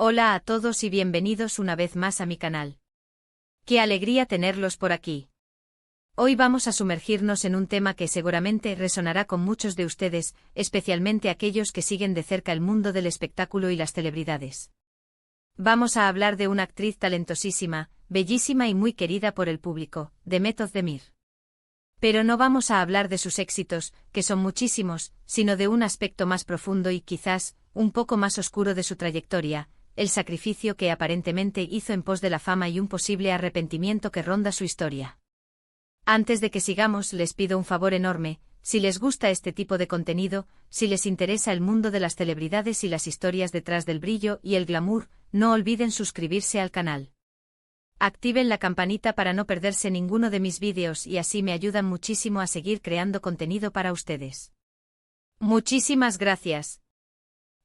Hola a todos y bienvenidos una vez más a mi canal. Qué alegría tenerlos por aquí. Hoy vamos a sumergirnos en un tema que seguramente resonará con muchos de ustedes, especialmente aquellos que siguen de cerca el mundo del espectáculo y las celebridades. Vamos a hablar de una actriz talentosísima, bellísima y muy querida por el público, Demet Özdemir. Pero no vamos a hablar de sus éxitos, que son muchísimos, sino de un aspecto más profundo y quizás, un poco más oscuro de su trayectoria, el sacrificio que aparentemente hizo en pos de la fama y un posible arrepentimiento que ronda su historia. Antes de que sigamos, les pido un favor enorme: si les gusta este tipo de contenido, si les interesa el mundo de las celebridades y las historias detrás del brillo y el glamour, no olviden suscribirse al canal. Activen la campanita para no perderse ninguno de mis vídeos y así me ayudan muchísimo a seguir creando contenido para ustedes. Muchísimas gracias.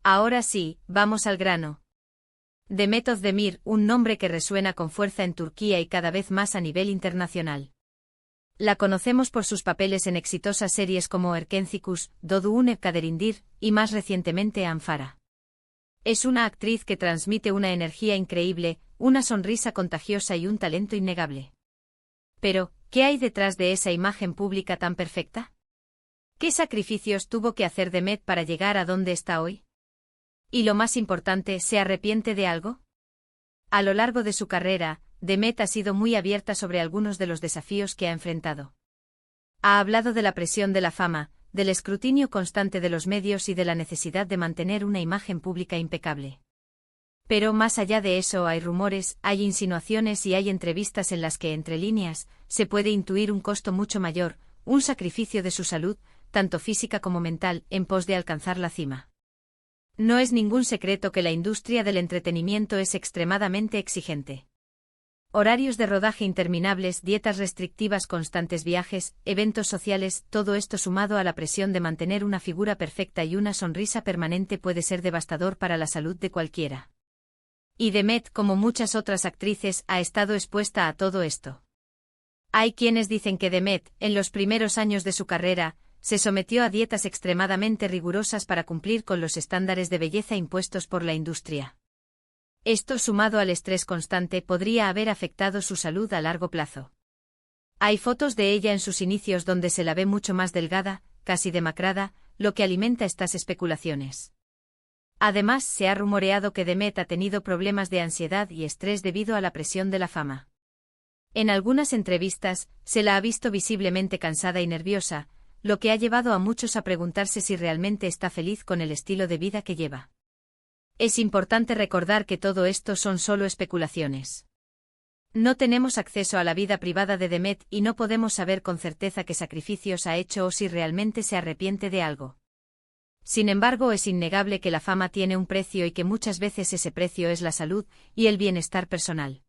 Ahora sí, vamos al grano. Demet Özdemir, un nombre que resuena con fuerza en Turquía y cada vez más a nivel internacional. La conocemos por sus papeles en exitosas series como Erkencikus, Doğduğun Kaderindir, y más recientemente Anfara. Es una actriz que transmite una energía increíble, una sonrisa contagiosa y un talento innegable. Pero, ¿qué hay detrás de esa imagen pública tan perfecta? ¿Qué sacrificios tuvo que hacer Demet para llegar a donde está hoy? Y lo más importante, ¿se arrepiente de algo? A lo largo de su carrera, Demet ha sido muy abierta sobre algunos de los desafíos que ha enfrentado. Ha hablado de la presión de la fama, del escrutinio constante de los medios y de la necesidad de mantener una imagen pública impecable. Pero más allá de eso hay rumores, hay insinuaciones y hay entrevistas en las que, entre líneas, se puede intuir un costo mucho mayor, un sacrificio de su salud, tanto física como mental, en pos de alcanzar la cima. No es ningún secreto que la industria del entretenimiento es extremadamente exigente. Horarios de rodaje interminables, dietas restrictivas, constantes viajes, eventos sociales, todo esto sumado a la presión de mantener una figura perfecta y una sonrisa permanente puede ser devastador para la salud de cualquiera. Y Demet, como muchas otras actrices, ha estado expuesta a todo esto. Hay quienes dicen que Demet, en los primeros años de su carrera, se sometió a dietas extremadamente rigurosas para cumplir con los estándares de belleza impuestos por la industria. Esto, sumado al estrés constante, podría haber afectado su salud a largo plazo. Hay fotos de ella en sus inicios donde se la ve mucho más delgada, casi demacrada, lo que alimenta estas especulaciones. Además, se ha rumoreado que Demet ha tenido problemas de ansiedad y estrés debido a la presión de la fama. En algunas entrevistas, se la ha visto visiblemente cansada y nerviosa, lo que ha llevado a muchos a preguntarse si realmente está feliz con el estilo de vida que lleva. Es importante recordar que todo esto son solo especulaciones. No tenemos acceso a la vida privada de Demet y no podemos saber con certeza qué sacrificios ha hecho o si realmente se arrepiente de algo. Sin embargo, es innegable que la fama tiene un precio y que muchas veces ese precio es la salud y el bienestar personal.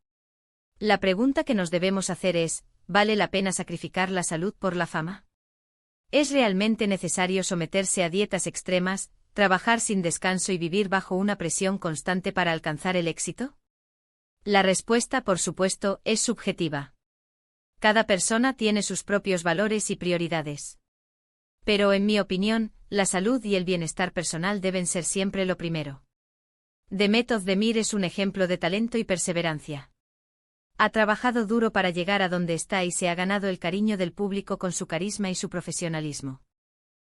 La pregunta que nos debemos hacer es: ¿vale la pena sacrificar la salud por la fama? ¿Es realmente necesario someterse a dietas extremas, trabajar sin descanso y vivir bajo una presión constante para alcanzar el éxito? La respuesta, por supuesto, es subjetiva. Cada persona tiene sus propios valores y prioridades. Pero en mi opinión, la salud y el bienestar personal deben ser siempre lo primero. Demet Özdemir es un ejemplo de talento y perseverancia. Ha trabajado duro para llegar a donde está y se ha ganado el cariño del público con su carisma y su profesionalismo.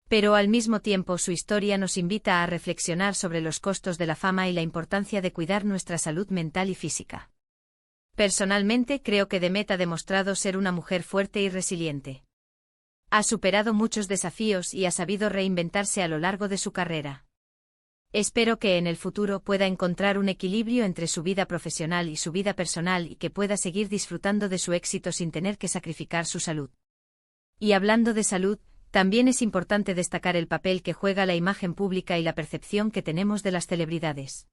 Pero al mismo tiempo su historia nos invita a reflexionar sobre los costos de la fama y la importancia de cuidar nuestra salud mental y física. Personalmente creo que Demet ha demostrado ser una mujer fuerte y resiliente. Ha superado muchos desafíos y ha sabido reinventarse a lo largo de su carrera. Espero que en el futuro pueda encontrar un equilibrio entre su vida profesional y su vida personal y que pueda seguir disfrutando de su éxito sin tener que sacrificar su salud. Y hablando de salud, también es importante destacar el papel que juega la imagen pública y la percepción que tenemos de las celebridades.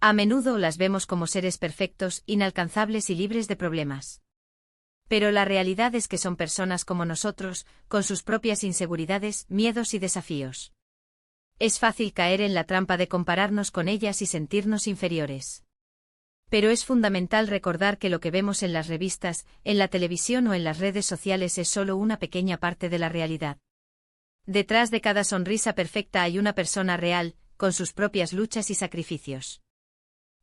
A menudo las vemos como seres perfectos, inalcanzables y libres de problemas. Pero la realidad es que son personas como nosotros, con sus propias inseguridades, miedos y desafíos. Es fácil caer en la trampa de compararnos con ellas y sentirnos inferiores. Pero es fundamental recordar que lo que vemos en las revistas, en la televisión o en las redes sociales es solo una pequeña parte de la realidad. Detrás de cada sonrisa perfecta hay una persona real, con sus propias luchas y sacrificios.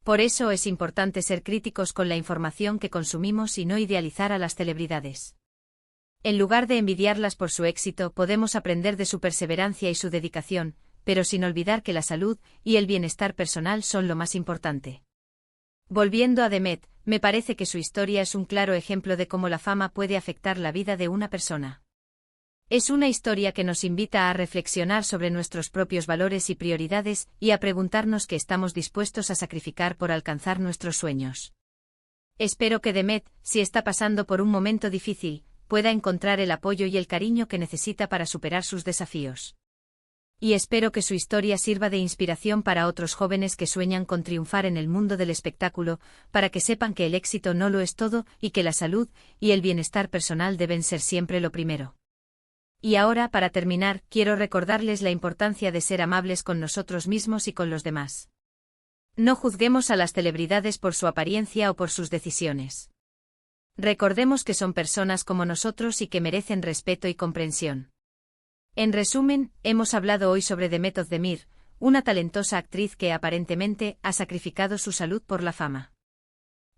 Por eso es importante ser críticos con la información que consumimos y no idealizar a las celebridades. En lugar de envidiarlas por su éxito, podemos aprender de su perseverancia y su dedicación, pero sin olvidar que la salud y el bienestar personal son lo más importante. Volviendo a Demet, me parece que su historia es un claro ejemplo de cómo la fama puede afectar la vida de una persona. Es una historia que nos invita a reflexionar sobre nuestros propios valores y prioridades y a preguntarnos qué estamos dispuestos a sacrificar por alcanzar nuestros sueños. Espero que Demet, si está pasando por un momento difícil, pueda encontrar el apoyo y el cariño que necesita para superar sus desafíos. Y espero que su historia sirva de inspiración para otros jóvenes que sueñan con triunfar en el mundo del espectáculo, para que sepan que el éxito no lo es todo y que la salud y el bienestar personal deben ser siempre lo primero. Y ahora, para terminar, quiero recordarles la importancia de ser amables con nosotros mismos y con los demás. No juzguemos a las celebridades por su apariencia o por sus decisiones. Recordemos que son personas como nosotros y que merecen respeto y comprensión. En resumen, hemos hablado hoy sobre Demet Özdemir, una talentosa actriz que aparentemente ha sacrificado su salud por la fama.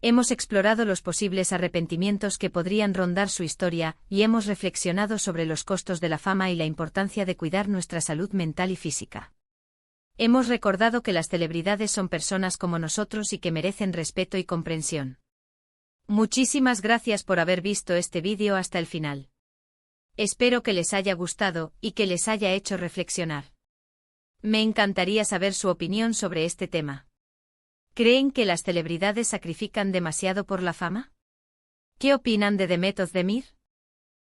Hemos explorado los posibles arrepentimientos que podrían rondar su historia y hemos reflexionado sobre los costos de la fama y la importancia de cuidar nuestra salud mental y física. Hemos recordado que las celebridades son personas como nosotros y que merecen respeto y comprensión. Muchísimas gracias por haber visto este vídeo hasta el final. Espero que les haya gustado y que les haya hecho reflexionar. Me encantaría saber su opinión sobre este tema. ¿Creen que las celebridades sacrifican demasiado por la fama? ¿Qué opinan de Demet Özdemir?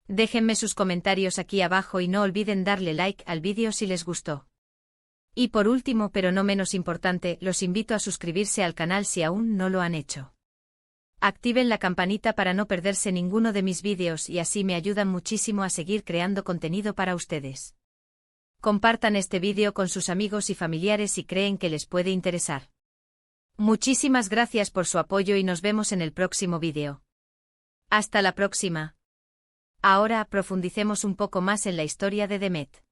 Déjenme sus comentarios aquí abajo y no olviden darle like al vídeo si les gustó. Y por último, pero no menos importante, los invito a suscribirse al canal si aún no lo han hecho. Activen la campanita para no perderse ninguno de mis vídeos y así me ayudan muchísimo a seguir creando contenido para ustedes. Compartan este vídeo con sus amigos y familiares si creen que les puede interesar. Muchísimas gracias por su apoyo y nos vemos en el próximo vídeo. Hasta la próxima. Ahora profundicemos un poco más en la historia de Demet.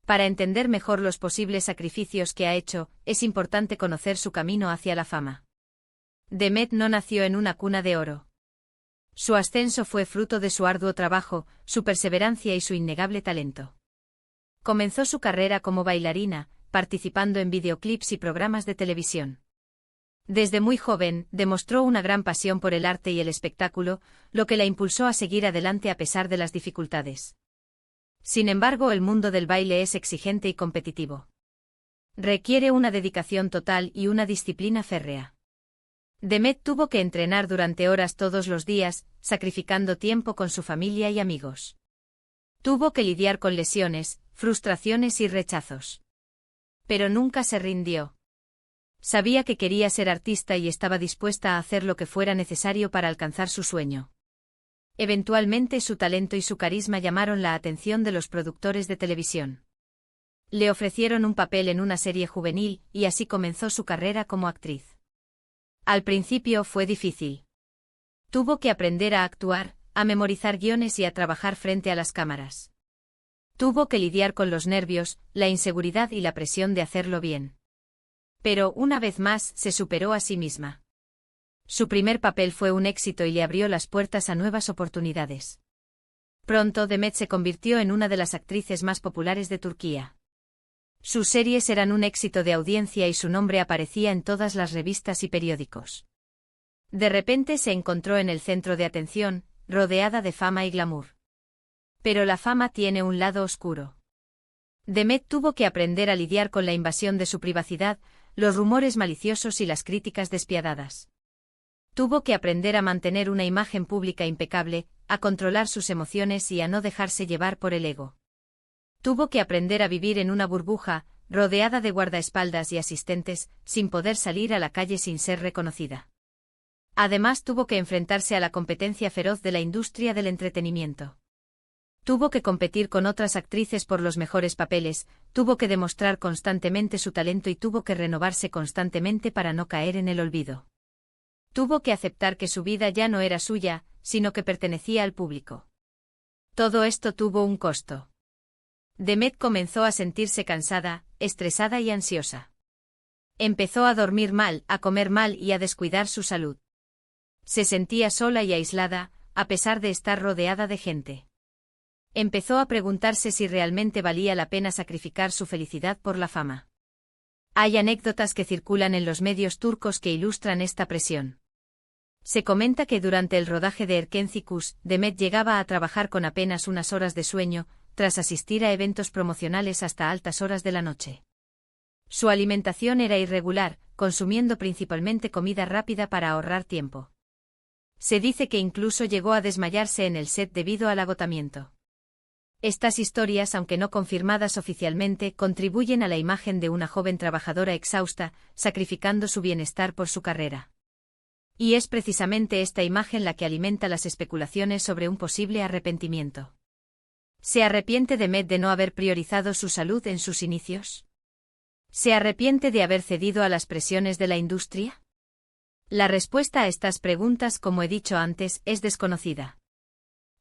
Para entender mejor los posibles sacrificios que ha hecho, es importante conocer su camino hacia la fama. Demet no nació en una cuna de oro. Su ascenso fue fruto de su arduo trabajo, su perseverancia y su innegable talento. Comenzó su carrera como bailarina, participando en videoclips y programas de televisión. Desde muy joven, demostró una gran pasión por el arte y el espectáculo, lo que la impulsó a seguir adelante a pesar de las dificultades. Sin embargo, el mundo del baile es exigente y competitivo. Requiere una dedicación total y una disciplina férrea. Demet tuvo que entrenar durante horas todos los días, sacrificando tiempo con su familia y amigos. Tuvo que lidiar con lesiones, frustraciones y rechazos. Pero nunca se rindió. Sabía que quería ser artista y estaba dispuesta a hacer lo que fuera necesario para alcanzar su sueño. Eventualmente su talento y su carisma llamaron la atención de los productores de televisión. Le ofrecieron un papel en una serie juvenil y así comenzó su carrera como actriz. Al principio fue difícil. Tuvo que aprender a actuar, a memorizar guiones y a trabajar frente a las cámaras. Tuvo que lidiar con los nervios, la inseguridad y la presión de hacerlo bien. Pero, una vez más, se superó a sí misma. Su primer papel fue un éxito y le abrió las puertas a nuevas oportunidades. Pronto Demet se convirtió en una de las actrices más populares de Turquía. Sus series eran un éxito de audiencia y su nombre aparecía en todas las revistas y periódicos. De repente se encontró en el centro de atención, rodeada de fama y glamour. Pero la fama tiene un lado oscuro. Demet tuvo que aprender a lidiar con la invasión de su privacidad, los rumores maliciosos y las críticas despiadadas. Tuvo que aprender a mantener una imagen pública impecable, a controlar sus emociones y a no dejarse llevar por el ego. Tuvo que aprender a vivir en una burbuja, rodeada de guardaespaldas y asistentes, sin poder salir a la calle sin ser reconocida. Además tuvo que enfrentarse a la competencia feroz de la industria del entretenimiento. Tuvo que competir con otras actrices por los mejores papeles, tuvo que demostrar constantemente su talento y tuvo que renovarse constantemente para no caer en el olvido. Tuvo que aceptar que su vida ya no era suya, sino que pertenecía al público. Todo esto tuvo un costo. Demet comenzó a sentirse cansada, estresada y ansiosa. Empezó a dormir mal, a comer mal y a descuidar su salud. Se sentía sola y aislada, a pesar de estar rodeada de gente. Empezó a preguntarse si realmente valía la pena sacrificar su felicidad por la fama. Hay anécdotas que circulan en los medios turcos que ilustran esta presión. Se comenta que durante el rodaje de Erkencikus, Demet llegaba a trabajar con apenas unas horas de sueño, tras asistir a eventos promocionales hasta altas horas de la noche. Su alimentación era irregular, consumiendo principalmente comida rápida para ahorrar tiempo. Se dice que incluso llegó a desmayarse en el set debido al agotamiento. Estas historias, aunque no confirmadas oficialmente, contribuyen a la imagen de una joven trabajadora exhausta, sacrificando su bienestar por su carrera. Y es precisamente esta imagen la que alimenta las especulaciones sobre un posible arrepentimiento. ¿Se arrepiente Demet de no haber priorizado su salud en sus inicios? ¿Se arrepiente de haber cedido a las presiones de la industria? La respuesta a estas preguntas, como he dicho antes, es desconocida.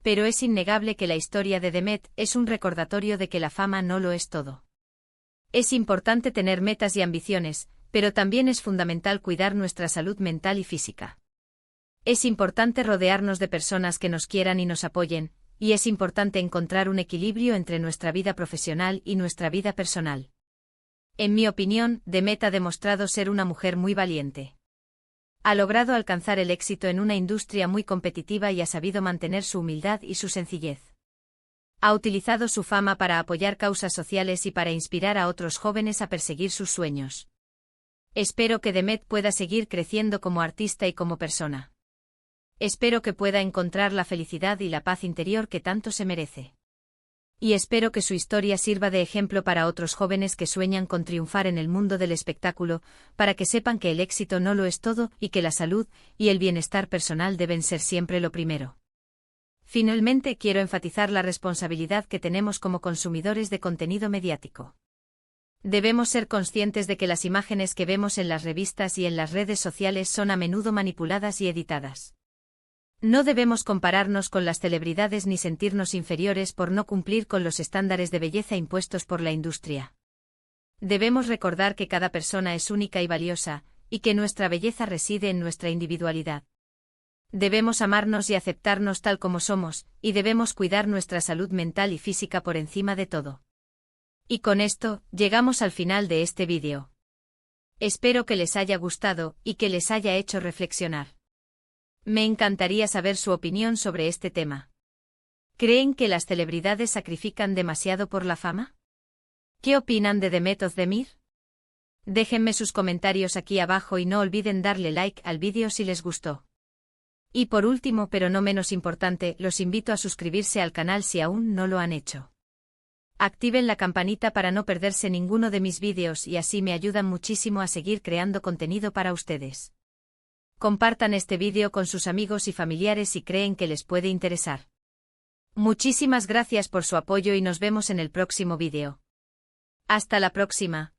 Pero es innegable que la historia de Demet es un recordatorio de que la fama no lo es todo. Es importante tener metas y ambiciones, pero también es fundamental cuidar nuestra salud mental y física. Es importante rodearnos de personas que nos quieran y nos apoyen, y es importante encontrar un equilibrio entre nuestra vida profesional y nuestra vida personal. En mi opinión, Demet ha demostrado ser una mujer muy valiente. Ha logrado alcanzar el éxito en una industria muy competitiva y ha sabido mantener su humildad y su sencillez. Ha utilizado su fama para apoyar causas sociales y para inspirar a otros jóvenes a perseguir sus sueños. Espero que Demet pueda seguir creciendo como artista y como persona. Espero que pueda encontrar la felicidad y la paz interior que tanto se merece. Y espero que su historia sirva de ejemplo para otros jóvenes que sueñan con triunfar en el mundo del espectáculo, para que sepan que el éxito no lo es todo y que la salud y el bienestar personal deben ser siempre lo primero. Finalmente, quiero enfatizar la responsabilidad que tenemos como consumidores de contenido mediático. Debemos ser conscientes de que las imágenes que vemos en las revistas y en las redes sociales son a menudo manipuladas y editadas. No debemos compararnos con las celebridades ni sentirnos inferiores por no cumplir con los estándares de belleza impuestos por la industria. Debemos recordar que cada persona es única y valiosa, y que nuestra belleza reside en nuestra individualidad. Debemos amarnos y aceptarnos tal como somos, y debemos cuidar nuestra salud mental y física por encima de todo. Y con esto, llegamos al final de este vídeo. Espero que les haya gustado y que les haya hecho reflexionar. Me encantaría saber su opinión sobre este tema. ¿Creen que las celebridades sacrifican demasiado por la fama? ¿Qué opinan de Demet Özdemir? Déjenme sus comentarios aquí abajo y no olviden darle like al vídeo si les gustó. Y por último, pero no menos importante, los invito a suscribirse al canal si aún no lo han hecho. Activen la campanita para no perderse ninguno de mis vídeos y así me ayudan muchísimo a seguir creando contenido para ustedes. Compartan este vídeo con sus amigos y familiares si creen que les puede interesar. Muchísimas gracias por su apoyo y nos vemos en el próximo vídeo. Hasta la próxima.